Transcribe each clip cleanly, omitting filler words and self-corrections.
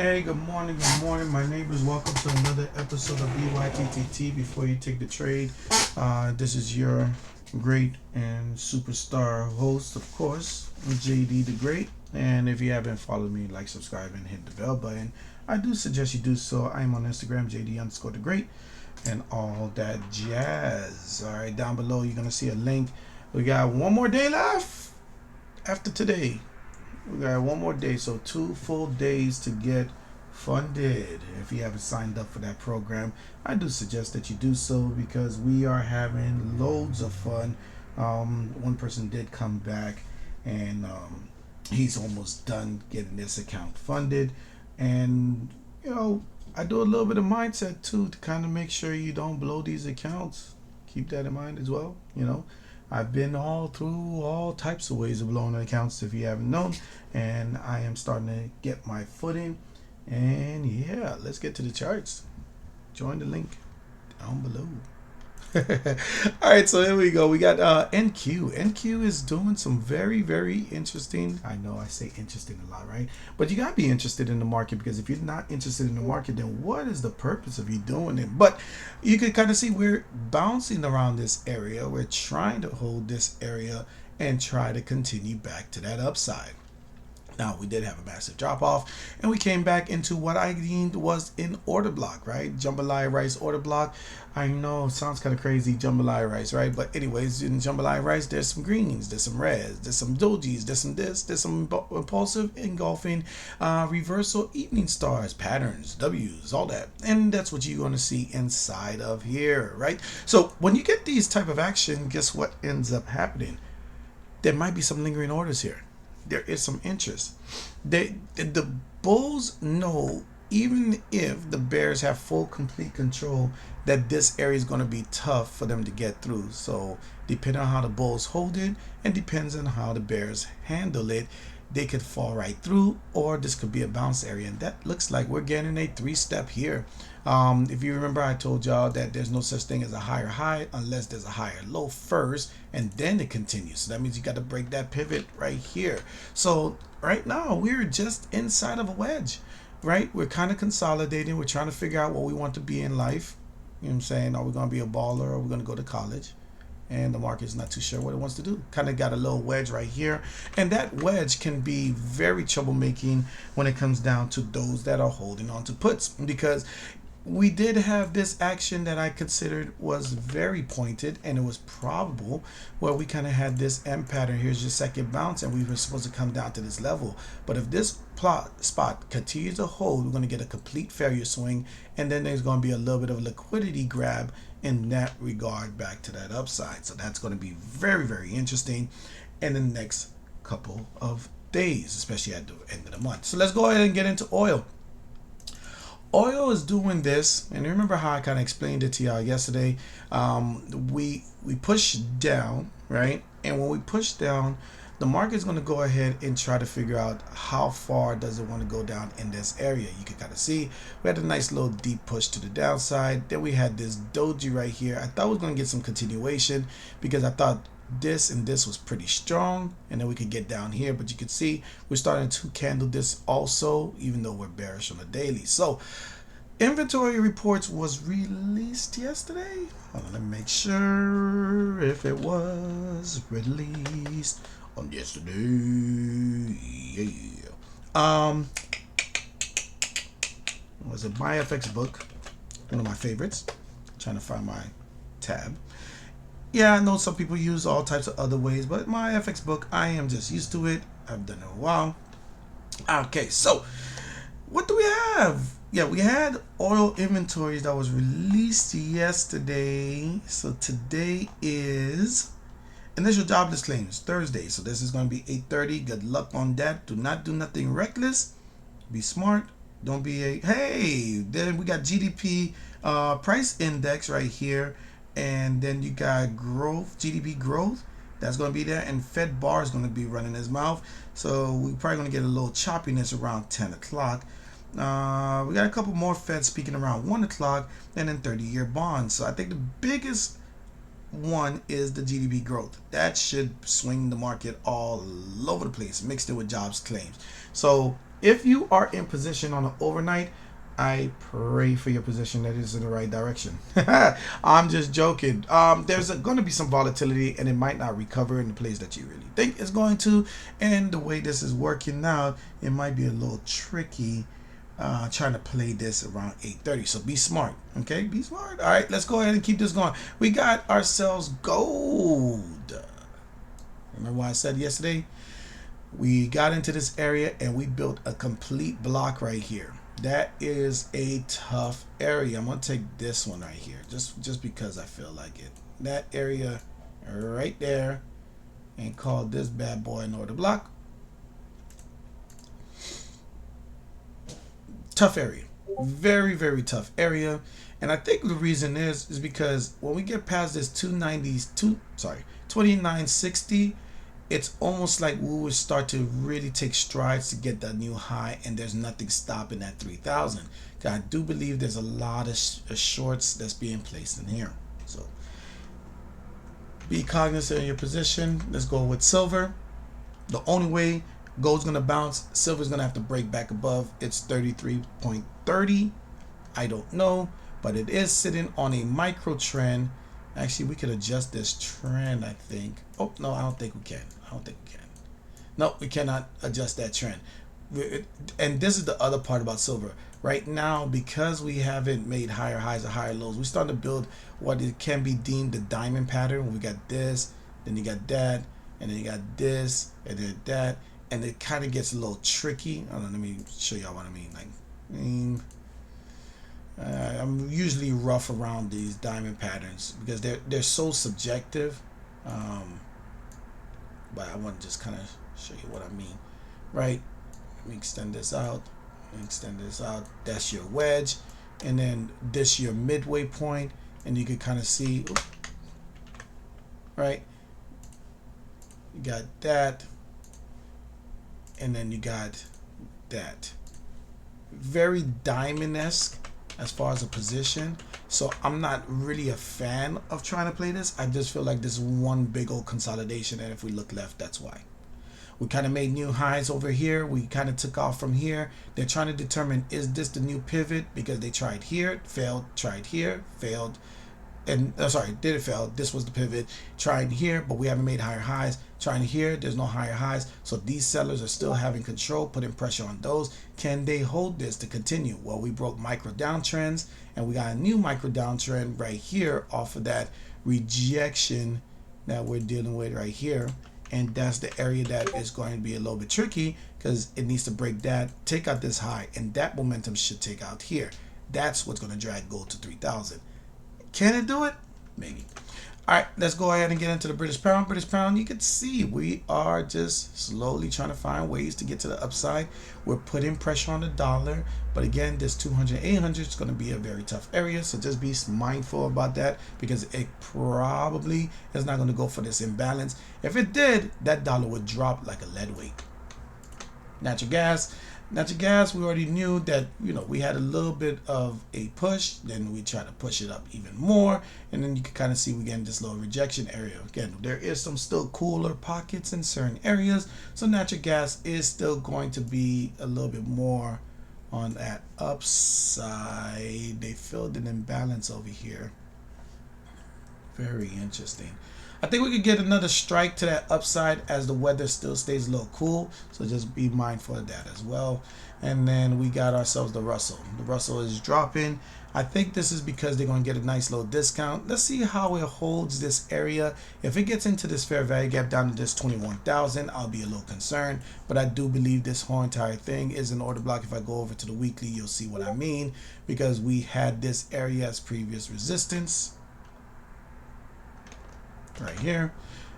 Hey, good morning, good morning, my neighbors. Welcome to another episode of BYTTT. Before you take the trade, this is your great and superstar host, of course, JD the Great. And if you haven't followed me, like, subscribe, and hit the bell button. I do suggest you do so. I am on Instagram, JD underscore the Great, and all that jazz. All right, down below, you're going to see a link. We got one more day left after today. We got one more day, so 2 full days to get funded. If you haven't signed up for that program, I do suggest that you do so because we are having loads of fun. One person did come back, and he's almost done getting this account funded. And I do a little bit of mindset too to kind of make sure you don't blow these accounts. Keep that in mind as well. I've been all through all types of ways of blowing accounts if you haven't known, and I am starting to get my footing. And yeah, let's get to the charts. Join the link down below. All right, so here we go. We got NQ. NQ is doing some very, very interesting. I know I say interesting a lot, right? But you gotta be interested in the market, because if you're not interested in the market, then what is the purpose of you doing it? But you can kind of see we're bouncing around this area. We're trying to hold this area and try to continue back to that upside. Now, we did have a massive drop off, and we came back into what I deemed was an order block, right? Jambalaya rice order block. I know it sounds kind of crazy, jambalaya rice, right? But anyways, in jambalaya rice, there's some greens, there's some reds, there's some dojis, there's some this, there's some impulsive engulfing, reversal evening stars, patterns, W's, all that. And that's what you're going to see inside of here, right? So when you get these type of action, guess what ends up happening? There might be some lingering orders here. There is some interest. The Bulls know, even if the Bears have full complete control, that this area is going to be tough for them to get through. So depending on how the Bulls hold it, and depends on how the Bears handle it, they could fall right through, or this could be a bounce area. And that looks like we're getting a 3-step here. If you remember, I told y'all that there's no such thing as a higher high unless there's a higher low first, and then it continues. So that means you got to break that pivot right here. So right now we're just inside of a wedge, right? We're kind of consolidating. We're trying to figure out what we want to be in life. You know what I'm saying? Are we going to be a baller, or are we going to go to college? And the market is not too sure what it wants to do. Kind of got a little wedge right here. And that wedge can be very troublemaking when it comes down to those that are holding on to puts, because we did have this action that I considered was very pointed, and it was probable, where we kind of had this M pattern. Here's your second bounce, and we were supposed to come down to this level. But if this spot continues to hold, we're going to get a complete failure swing, and then there's going to be a little bit of a liquidity grab in that regard back to that upside. So that's going to be very, very interesting in the next couple of days, especially at the end of the month. So let's go ahead and get into oil. Oil is doing this, and remember how I kind of explained it to y'all yesterday. We push down, right? And when we push down, the market's going to go ahead and try to figure out how far does it want to go down in this area. You can kind of see we had a nice little deep push to the downside. Then we had this doji right here. I thought we were going to get some continuation, because I thought this and this was pretty strong, and then we could get down here. But you can see we're starting to candle this also, even though we're bearish on the daily. So inventory reports was released yesterday. Hold on, let me make sure if it was released on yesterday. Yeah. Was it my FX book? One of my favorites. I'm trying to find my tab. Yeah, I know some people use all types of other ways, but my FX book, I am just used to it. I've done it a while. Okay, so what do we have? Yeah, we had oil inventories that was released yesterday. So today is initial jobless claims, Thursday. So this is going to be 8:30. Good luck on that. Do not do nothing reckless. Be smart. Don't be a, hey, then we got GDP price index right here. And then you got growth, GDP growth. That's going to be there. And Fed bar is going to be running his mouth. So we're probably going to get a little choppiness around 10 o'clock. We got a couple more Feds speaking around 1 o'clock, and then 30-year bonds. So I think the biggest one is the GDP growth. That should swing the market all over the place, mixed in with jobs claims. So If you are in position on an overnight, I pray for your position that is in the right direction. I'm just joking. There's going to be some volatility, and it might not recover in the place that you really think it's going to. And the way this is working now, it might be a little tricky. Trying to play this around 8:30. So be smart, okay? Be smart. All right, let's go ahead and keep this going. We got ourselves gold. Remember what I said yesterday? We got into this area and we built a complete block right here. That is a tough area. I'm gonna take this one right here, just because I feel like it. That area right there, and call this bad boy an order block. Tough area, very, very tough area. And I think the reason is because when we get past this 2960, it's almost like we would start to really take strides to get that new high, and there's nothing stopping that 3000. I do believe there's a lot of shorts that's being placed in here, so be cognizant of your position. Let's go with silver. The only way gold's gonna bounce, silver's gonna have to break back above its 33.30. I don't know, but it is sitting on a micro trend. Actually, we could adjust this trend, I think. Oh no, I don't think we can. No, we cannot adjust that trend. And this is the other part about silver right now, because we haven't made higher highs or higher lows. We're starting to build what it can be deemed the diamond pattern. We got this, then you got that, and then you got this, and then that. And it kind of gets a little tricky. I don't know, let me show y'all what I mean. I'm usually rough around these diamond patterns because they're so subjective. But I want to just kind of show you what I mean, right? Let me extend this out. That's your wedge, and then this your midway point, and you can kind of see, right? You got that. And then you got that. Very diamond-esque as far as a position. So I'm not really a fan of trying to play this. I just feel like this is one big old consolidation, and if we look left, that's why. We kind of made new highs over here. We kind of took off from here. They're trying to determine, is this the new pivot? Because they tried here, failed, tried here, failed. And did it fail? This was the pivot. Trying here, but we haven't made higher highs. Trying here, there's no higher highs. So these sellers are still having control, putting pressure on those. Can they hold this to continue? Well, we broke micro downtrends, and we got a new micro downtrend right here off of that rejection that we're dealing with right here. And that's the area that is going to be a little bit tricky, because it needs to break that, take out this high, and that momentum should take out here. That's what's going to drag gold to 3000. Can it do it? Maybe. All right, let's go ahead and get into the British pound. British pound, you can see we are just slowly trying to find ways to get to the upside. We're putting pressure on the dollar, but again, this 200, 800 is going to be a very tough area, so just be mindful about that, because it probably is not going to go for this imbalance. If it did, that dollar would drop like a lead weight. Natural gas, we already knew that, we had a little bit of a push, then we try to push it up even more, and then you can kind of see we get this little rejection area. Again, there is some still cooler pockets in certain areas, so natural gas is still going to be a little bit more on that upside. They filled an imbalance over here. Very interesting. I think we could get another strike to that upside as the weather still stays a little cool. So just be mindful of that as well. And then we got ourselves the Russell. The Russell is dropping. I think this is because they're going to get a nice little discount. Let's see how it holds this area. If it gets into this fair value gap down to this 21,000, I'll be a little concerned. But I do believe this whole entire thing is an order block. If I go over to the weekly, you'll see what I mean. Because we had this area as previous resistance right here,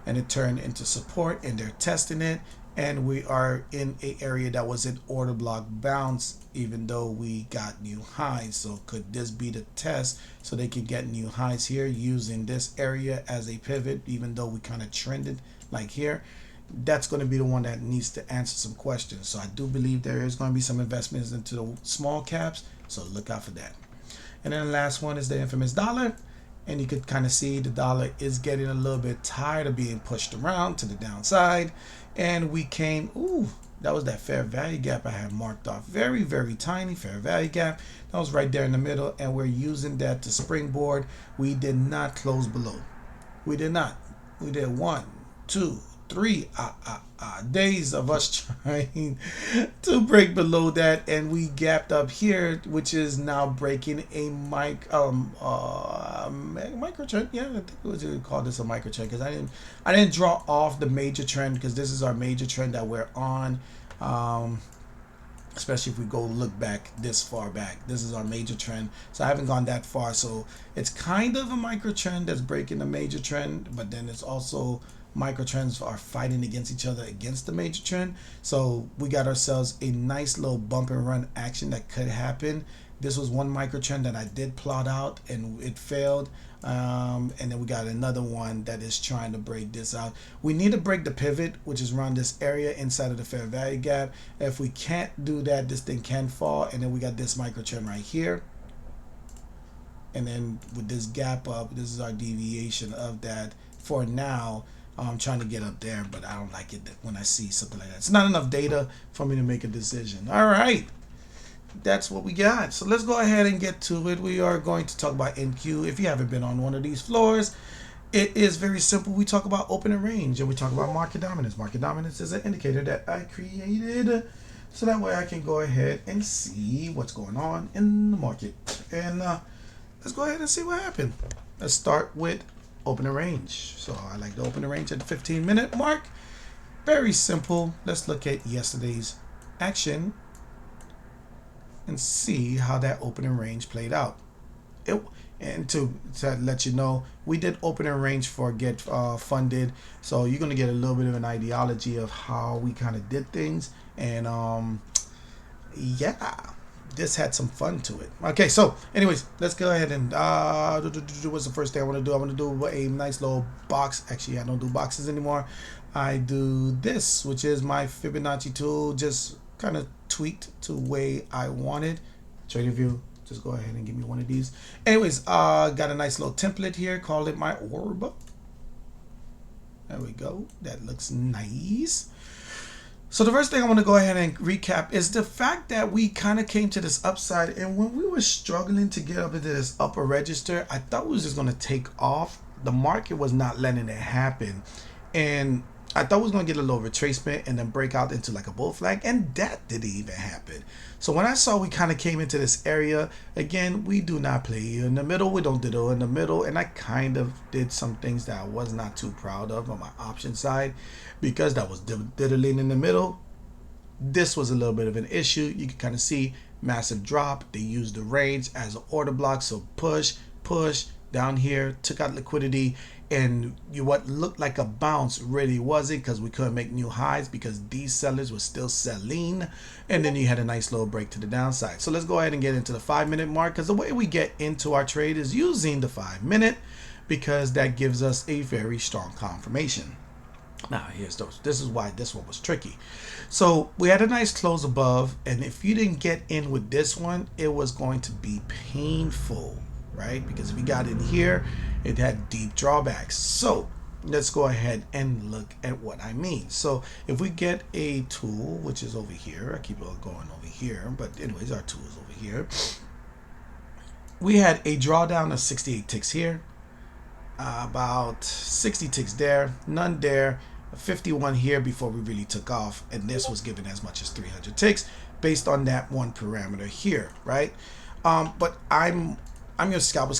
and it turned into support, and they're testing it, and we are in a area that was an order block bounce, even though we got new highs. So could this be the test so they can get new highs here using this area as a pivot, even though we kind of trended like here? That's going to be the one that needs to answer some questions. So I do believe there is going to be some investments into the small caps, so look out for that. And then the last one is the infamous dollar. And you could kind of see the dollar is getting a little bit tired of being pushed around to the downside. And we came, That was that fair value gap I had marked off. Very, very tiny fair value gap. That was right there in the middle, and we're using that to springboard. We did not close below. We did not. We did 1, 2, 3 days of us trying to break below that, and we gapped up here, which is now breaking a micro trend. Yeah, I think it was call this a micro trend because I didn't draw off the major trend because this is our major trend that we're on. Especially if we go look back this far back, this is our major trend. So I haven't gone that far, so it's kind of a micro trend that's breaking the major trend, but then it's also micro trends are fighting against each other against the major trend. So we got ourselves a nice little bump and run action that could happen. This was one micro trend that I did plot out and it failed. And then we got another one that is trying to break this out. We need to break the pivot, which is around this area inside of the fair value gap. If we can't do that, this thing can fall. And then we got this micro trend right here. And then with this gap up, this is our deviation of that. For now, I'm trying to get up there, but I don't like it when I see something like that. It's not enough data for me to make a decision. All right. That's what we got. So let's go ahead and get to it. We are going to talk about NQ. If you haven't been on one of these floors, it is very simple. We talk about opening range and we talk about market dominance. Market dominance is an indicator that I created so that way I can go ahead and see what's going on in the market. And let's go ahead and see what happened. Let's start with opening range. So I like to open the range at the 15-minute mark. Very simple. Let's look at yesterday's action and see how that opening range played out. And to let you know, we did opening range for get funded, so you're gonna get a little bit of an ideology of how we kind of did things. And yeah, this had some fun to it. Okay, so anyways, let's go ahead and what's the first thing I want to do? I want to do a nice little box. Actually, I don't do boxes anymore. I do this, which is my Fibonacci tool, just kind of tweaked to the way I wanted. TradingView, just go ahead and give me one of these. Anyways, got a nice little template here, call it my orb. There we go, that looks nice. So the first thing I want to go ahead and recap is the fact that we kind of came to this upside, and when we were struggling to get up into this upper register, I thought we was just going to take off. The market was not letting it happen, and I thought we was going to get a little retracement and then break out into like a bull flag, and that didn't even happen. So when I saw we kind of came into this area, again, we do not play in the middle. We don't diddle in the middle, and I kind of did some things that I was not too proud of on my option side because that was diddling in the middle. This was a little bit of an issue. You can kind of see massive drop. They used the range as an order block, so push, push down here, took out liquidity, and what looked like a bounce really wasn't because we couldn't make new highs because these sellers were still selling. And then you had a nice little break to the downside. So let's go ahead and get into the 5-minute mark, because the way we get into our trade is using the 5-minute, because that gives us a very strong confirmation. Now here's those. This is why this one was tricky. So we had a nice close above, and if you didn't get in with this one, it was going to be painful, right? Because if you got in here, it had deep drawbacks. So let's go ahead and look at what I mean. So if we get a tool, which is over here, I keep on going over here, but anyways, our tool is over here. We had a drawdown of 68 ticks here, about 60 ticks there, none there, 51 here before we really took off, and this was given as much as 300 ticks based on that one parameter here, right? But I'm your scalper.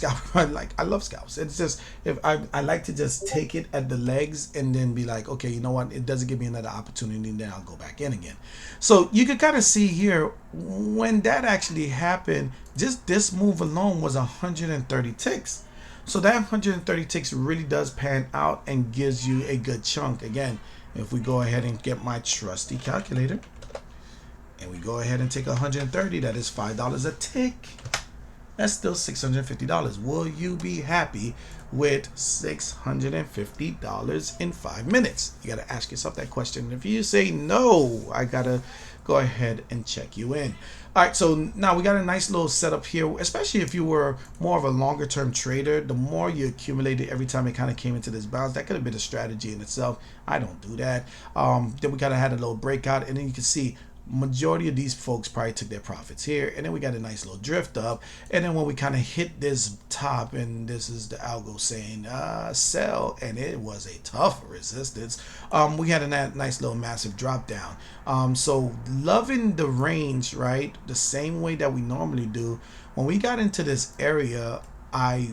I love scalps. It's just, if I like to just take it at the legs and then be like, okay, you know what, it doesn't give me another opportunity, and then I'll go back in again. So you can kind of see here when that actually happened, just this move alone was 130 ticks. So that 130 ticks really does pan out and gives you a good chunk. Again, if we go ahead and get my trusty calculator and we go ahead and take 130, that is $5 a tick. That's still $650. Will you be happy with $650 in 5 minutes? You got to ask yourself that question. If you say no, I got to go ahead and check you in. All right, so now we got a nice little setup here, especially if you were more of a longer term trader. The more you accumulated every time it kind of came into this bounce, that could have been a strategy in itself. I don't do that. Then we kind of had a little breakout, and then you can see majority of these folks probably took their profits here, and then we got a nice little drift up, and then when we kind of hit this top, and this is the algo saying sell, and it was a tough resistance. We had a nice little massive drop down. So loving the range, right, the same way that we normally do. When we got into this area, I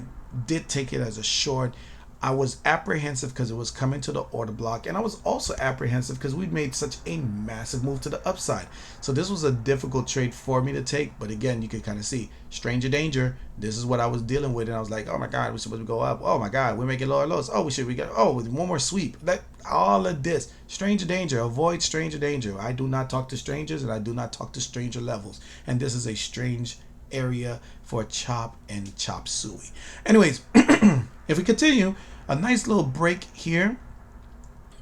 did take it as a short. I was apprehensive because it was coming to the order block, and I was also apprehensive because we made such a massive move to the upside. So this was a difficult trade for me to take, but again, you can kind of see stranger danger. This is what I was dealing with, and I was like, oh my god, we're supposed to go up. Oh my god, we're making lower lows. Oh, we got one more sweep. That all of this stranger danger. Avoid stranger danger. I do not talk to strangers, and I do not talk to stranger levels, and this is a strange area for chop and chop suey. Anyways, if we continue, a nice little break here,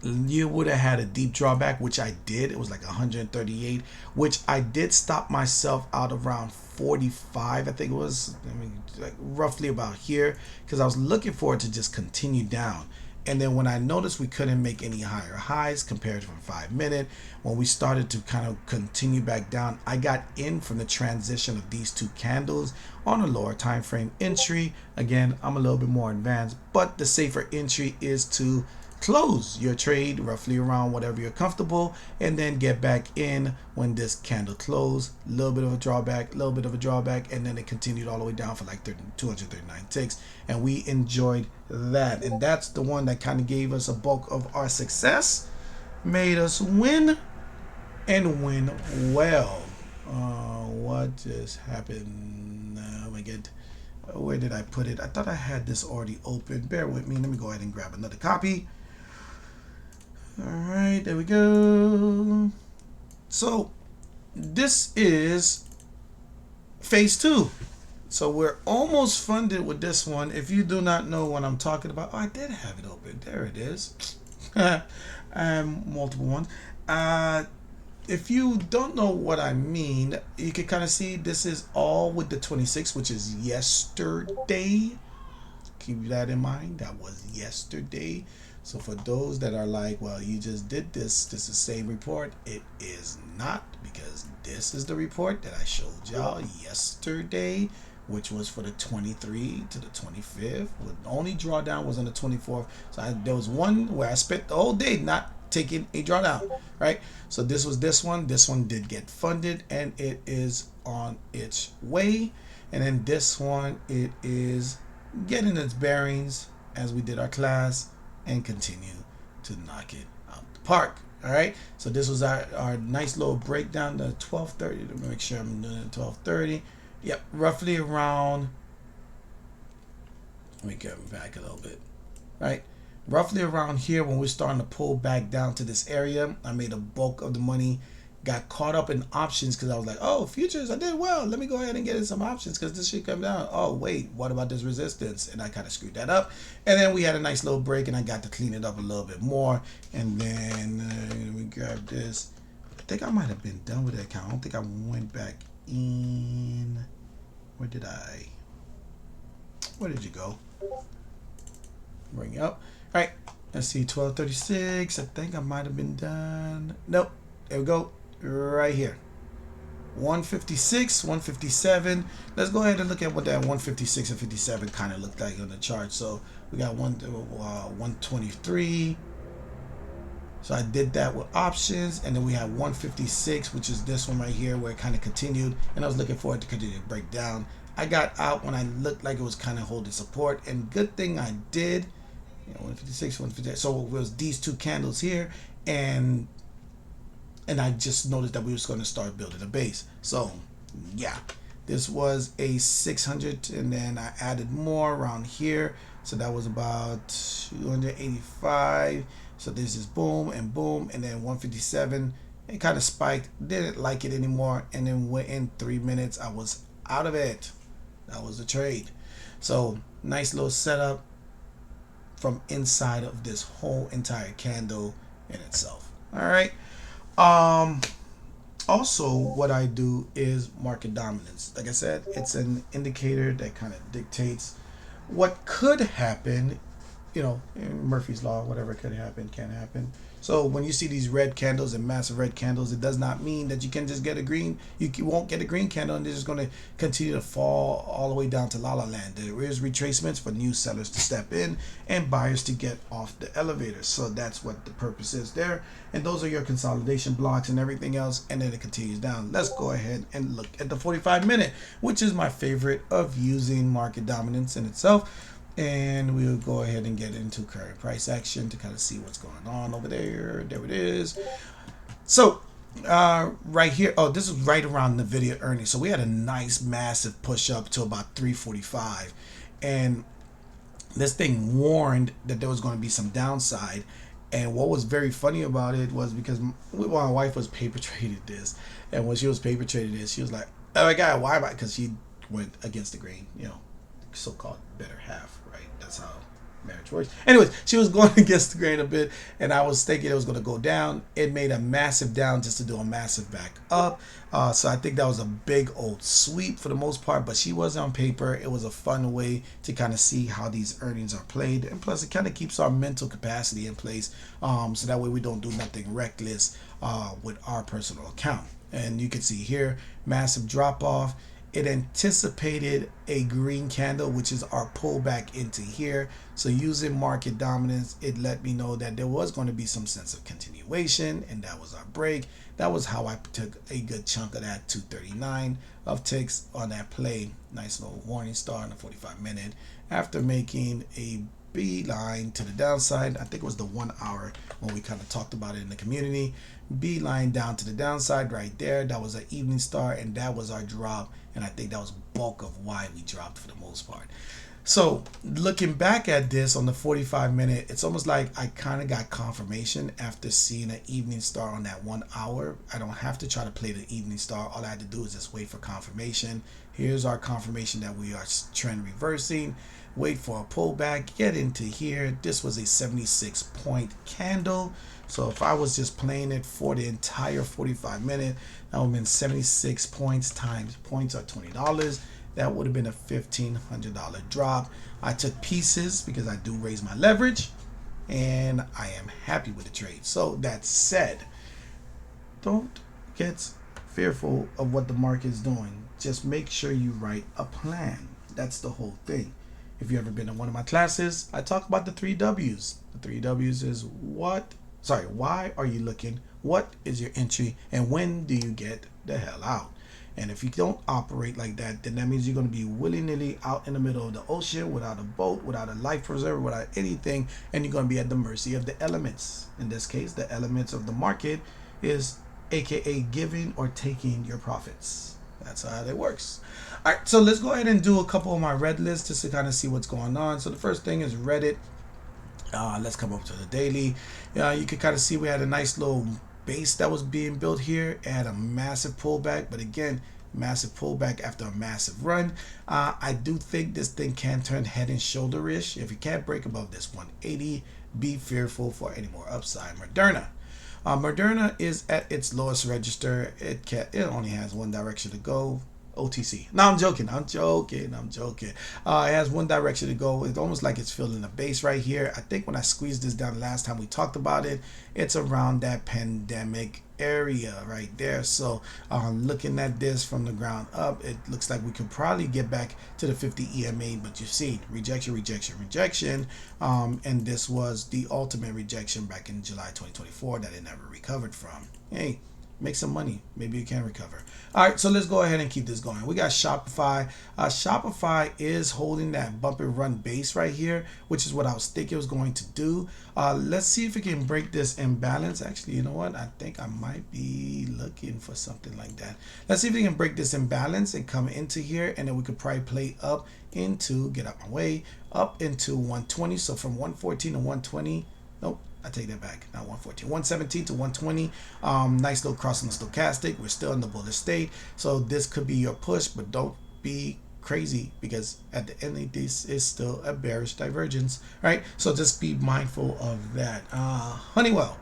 you would have had a deep drawback, which I did. It was like 138, which I did stop myself out around 45. I think it was, like roughly about here, because I was looking for it to just continue down. And then when I noticed we couldn't make any higher highs compared to 5 minute, when we started to kind of continue back down, I got in from the transition of these two candles on a lower time frame entry. Again, I'm a little bit more advanced, but the safer entry is to close your trade roughly around whatever you're comfortable, and then get back in when this candle closed. A little bit of a drawback, and then it continued all the way down for like 239 ticks, and we enjoyed that. And that's the one that kind of gave us a bulk of our success, made us win and win well. What just happened? Oh my god, where did I put it? I thought I had this already open. Bear with me. Let me go ahead and grab another copy. All right, there we go. So this is phase 2. So we're almost funded with this one. If you do not know what I'm talking about, I did have it open. There it is. Multiple ones. If you don't know what I mean, you can kind of see this is all with the 26, which is yesterday. Keep that in mind. That was yesterday. So for those that are like, well, you just did this is the same report. It is not, because this is the report that I showed y'all yesterday, which was for the 23 to the 25th. The only drawdown was on the 24th. So there was one where I spent the whole day not taking a drawdown, right? So this was this one. This one did get funded, and it is on its way. And then this one, it is getting its bearings as we did our class, and continue to knock it out the park. All right, so this was our nice little breakdown to 12:30. Let me make sure I'm doing it 12:30. Yep, roughly around, let me get back a little bit, right? Roughly around here, when we're starting to pull back down to this area, I made a bulk of the money. Got caught up in options because I was like, oh, futures, I did well. Let me go ahead and get in some options because this should come down. Oh, wait, what about this resistance? And I kind of screwed that up. And then we had a nice little break, and I got to clean it up a little bit more. And then let me grab this. I think I might have been done with that account. I don't think I went back in. Where did you go? Bring it up. All right, let's see, 12:36. I think I might have been done. Nope, there we go. Right here, 156, 157. Let's go ahead and look at what that 156 and 57 kind of looked like on the chart. So we got 123. So I did that with options, and then we have 156, which is this one right here, where it kind of continued, and I was looking for it to continue to break down. I got out when I looked like it was kind of holding support, and good thing I did. 156, 158. So it was these two candles here, and I just noticed that we was going to start building a base. So yeah, this was a 600, and then I added more around here, so that was about 285. So this is boom and boom, and then 157. It kind of spiked, didn't like it anymore, and then within 3 minutes I was out of it. That was the trade. So nice little setup from inside of this whole entire candle in itself. All right. Also, what I do is market dominance. Like I said, it's an indicator that kind of dictates what could happen. In Murphy's Law, whatever could happen can happen. So when you see these red candles and massive red candles, it does not mean that you can just get a green. You won't get a green candle, and they're just going to continue to fall all the way down to La La Land. There is retracements for new sellers to step in and buyers to get off the elevator. So that's what the purpose is there. And those are your consolidation blocks and everything else. And then it continues down. Let's go ahead and look at the 45-minute, which is my favorite of using market dominance in itself. And we'll go ahead and get into current price action to kind of see what's going on over there. There it is. So right here, this is right around NVIDIA earnings. So we had a nice massive push up to about 345, and this thing warned that there was going to be some downside. And what was very funny about it was because my wife was paper traded this, and when she was paper traded this, she was like, "Oh my God, why?" Because she went against the grain, so-called better half, right? That's how marriage works. Anyways, she was going against the grain a bit, and I was thinking it was going to go down. It made a massive down just to do a massive back up. So I think that was a big old sweep for the most part, but she was on paper. It was a fun way to kind of see how these earnings are played, and plus it kind of keeps our mental capacity in place, so that way we don't do nothing reckless with our personal account. And you can see here, massive drop off. It anticipated a green candle, which is our pullback into here. So using market dominance, it let me know that there was going to be some sense of continuation, and that was our break. That was how I took a good chunk of that 239 of ticks on that play. Nice little warning star in the 45-minute after making a beeline to the downside. I think it was the 1 hour when we kind of talked about it in the community. Beeline down to the downside right there. That was an evening star, and that was our drop. And I think that was bulk of why we dropped for the most part. So looking back at this on the 45-minute, it's almost like I kind of got confirmation after seeing an evening star on that 1 hour. I don't have to try to play the evening star. All I had to do is just wait for confirmation. Here's our confirmation that we are trend reversing. Wait for a pullback, get into here. This was a 76-point candle. So if I was just playing it for the entire 45-minute, that would have been 76 points times points are $20. That would have been a $1,500 drop. I took pieces because I do raise my leverage, and I am happy with the trade. So that said, don't get fearful of what the market is doing. Just make sure you write a plan. That's the whole thing. If you've ever been in one of my classes, I talk about the 3 W's. The 3 W's is why are you looking? What is your entry? And when do you get the hell out? And if you don't operate like that, then that means you're going to be willy-nilly out in the middle of the ocean without a boat, without a life preserver, without anything, and you're going to be at the mercy of the elements. In this case, the elements of the market is aka giving or taking your profits. That's how it works. All right, so let's go ahead and do a couple of my red lists just to kind of see what's going on. So the first thing is Reddit. Let's come up to the daily. You can kind of see we had a nice little base that was being built here. It had a massive pullback, but again, massive pullback after a massive run. I do think this thing can turn head and shoulder-ish. If you can't break above this 180, be fearful for any more upside. Moderna. Moderna is at its lowest register. It only has one direction to go. OTC. No, I'm joking. It has one direction to go. It's almost like it's filling a base right here. I think when I squeezed this down last time we talked about it, it's around that pandemic area right there. So looking at this from the ground up, it looks like we could probably get back to the 50 EMA, but you see rejection. And this was the ultimate rejection back in July 2024 that it never recovered from. Hey, make some money. Maybe you can recover. All right, so let's go ahead and keep this going. We got Shopify. Shopify is holding that bump and run base right here, which is what I was thinking it was going to do. Let's see if we can break this imbalance. Actually, you know what? I think I might be looking for something like that. Let's see if we can break this imbalance and come into here, and then we could probably play up into, get out my way, up into 120. So from 114 to 120. Nope. I take that back. Not 114, 117 to 120. Nice little cross on the stochastic. We're still in the bullish state, so this could be your push, but don't be crazy because at the end of this is still a bearish divergence, right? So just be mindful of that. Honeywell.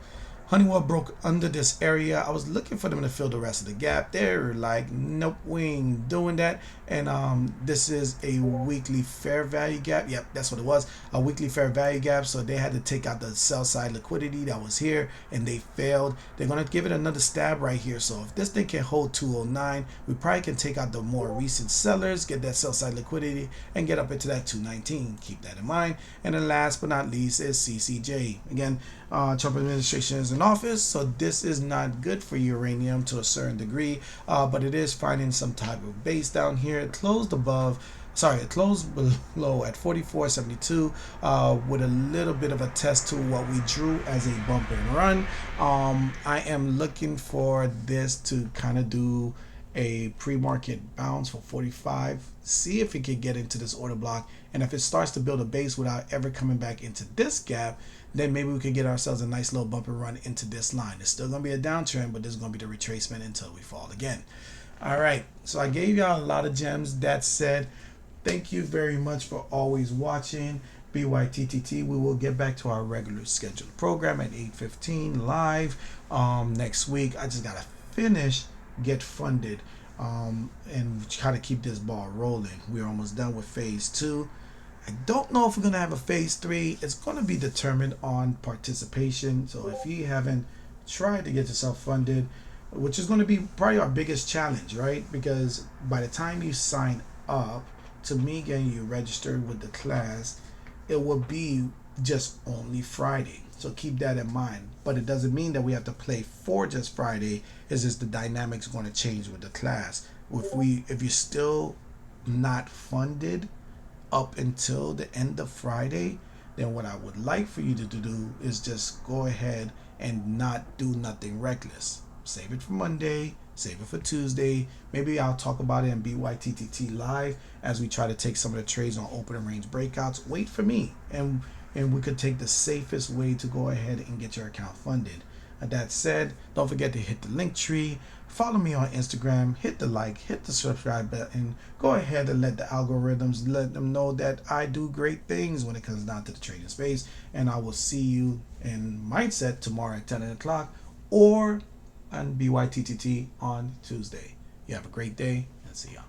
Honeywell broke under this area. I was looking for them to fill the rest of the gap. They're like, nope, we ain't doing that. And this is a weekly fair value gap. Yep, that's what it was, a weekly fair value gap. So they had to take out the sell side liquidity that was here, and they failed. They're gonna give it another stab right here. So if this thing can hold 209, we probably can take out the more recent sellers, get that sell side liquidity, and get up into that 219. Keep that in mind. And then last but not least is CCJ. Again, Trump administration is in office, so this is not good for uranium to a certain degree, but it is finding some type of base down here. It closed it closed below at 44.72 with a little bit of a test to what we drew as a bump and run. I am looking for this to kind of do a pre-market bounce for 45, see if it can get into this order block, and if it starts to build a base without ever coming back into this gap, then maybe we could get ourselves a nice little bump and run into this line. It's still going to be a downtrend, but this is going to be the retracement until we fall again. All right, so I gave y'all a lot of gems. That said, thank you very much for always watching BYTTT. We will get back to our regular scheduled program at 8:15 live next week. I just got to finish Get Funded and try to keep this ball rolling. We're almost done with phase 2. I don't know if we're going to have a phase 3. It's going to be determined on participation. So if you haven't tried to get yourself funded, which is going to be probably our biggest challenge, right? Because by the time you sign up to me getting you registered with the class, it will be just only Friday. So keep that in mind. But it doesn't mean that we have to play for just Friday. It's just the dynamics going to change with the class. If you're still not funded up until the end of Friday, then what I would like for you to do is just go ahead and not do nothing reckless. Save it for Monday, save it for Tuesday. Maybe I'll talk about it in BYTTT live as we try to take some of the trades on open range breakouts. Wait for me, and we could take the safest way to go ahead and get your account funded. That said, don't forget to hit the link tree, follow me on Instagram, hit the like, hit the subscribe button, go ahead and let the algorithms let them know that I do great things when it comes down to the trading space. And I will see you in Mindset tomorrow at 10 o'clock or on BYTTT on Tuesday. You have a great day and see y'all.